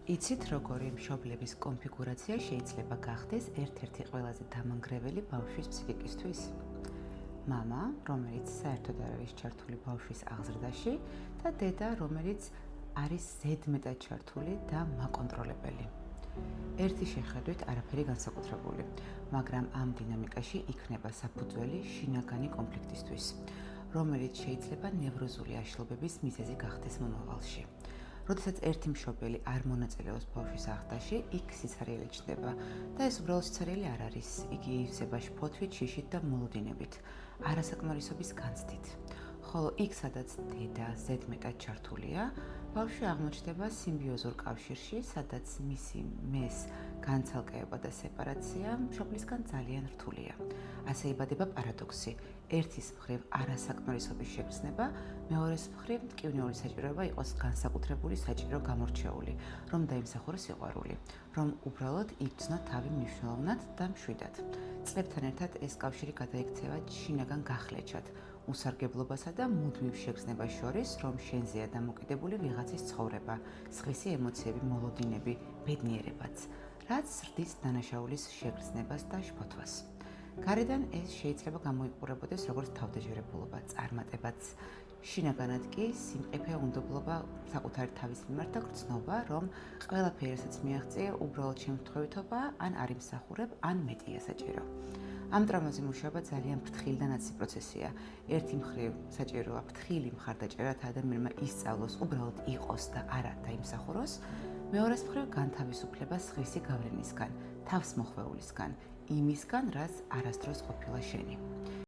იცით, როგორი მშობლების კონფიგურაცია შეიძლება გახდეს ერთ-ერთი ყველაზე დამანგრეველი ბავშვის ფსიქიკისთვის? მამა, რომელიც საერთოდ არ არის ჩართული ბავშვის აღზრდაში და დედა, რომელიც არის ზედმეტად ჩართული და მაკონტროლებელი. ერთი შეხედვით არაფერი განსაკუთრებული, მაგრამ ამ დინამიკაში იქნება საფუძველი შინაგანი კონფლიქტისთვის, რომელიც შეიძლება ნევროზული აშლობების მიზეზი გახდეს მომავალში. როდესაც ერთი მშობელი არ მონაწილეობს ბავშვის აღზრდაში, იქ სიცარიელი ჩნდება და ეს უბრალოდ სიცარიელი არ არის, იგი ივსება შფოთვით, შიშით და მოლოდინებით, არასაკმარისობის განცდით. ხოლო იქ, სადაც დედა ზედმეტად ჩართულია, ბავშვი აღმოჩნდება სიმბიოზურ კავშირში, სადაც მისი მეს განცალკევება და სეპარაცია მშობლისგან ძალიან რთულია. ასე იბადება პარადოქსი. ერთის მხრივ არასაკმარისობის შეგრძნება, მეორეს მხრივ მტკივნეული საჭიროება იყოს განსაკუთრებული საჭირო გამორჩეული, რომ დაიმსახუროს სიყვარული, რომ უბრალოდ იგრძნო თავი მნიშვნელოვნად და მშვიდად. წლებთან ერთად ეს კავშირი გადაიქცევა შინაგან გახლეჩად, უსარგებლობასა და მუდმივ შეგრძნებას შორის, რომ შენზეა დამოკიდებული ვიღაცის ცხოვრება, სხვისი ემოციები, მოლოდინები, ბედნიერებაც, რაც ზრდის დანაშაულის შეგრძნებას და შფოთვას. გარედან ეს შეიძლება გამოიყურებოდეს როგორც თავდაჯერებულობა, წარმატებაც, შინაგანად კი სიმყიფე, უნდობლობა საკუთარი თავის მიმართ და გრძნობა, რომ ყველაფერი, რასაც მიაღწია, უბრალოდ შემთხვევითობა, ან არ იმსახურებ, ან მეტია საჭირო. ამ ტრამვაზე მუშაობა ძალიან ფრთხილი და ნაცი პროცესია. ერთი მხრივ საჭიროა ფრთხილი მხარდაჭერა, ადამიანმა ისწავლოს უბრალოდ იყოს და არა დაიმსახუროს, მეორეს მხრივ განთავისუფლება სხვისი გავლენისგან, თავსმოხვეულისგან, იმისგან, რაც არასდროს ყოფილა შენი.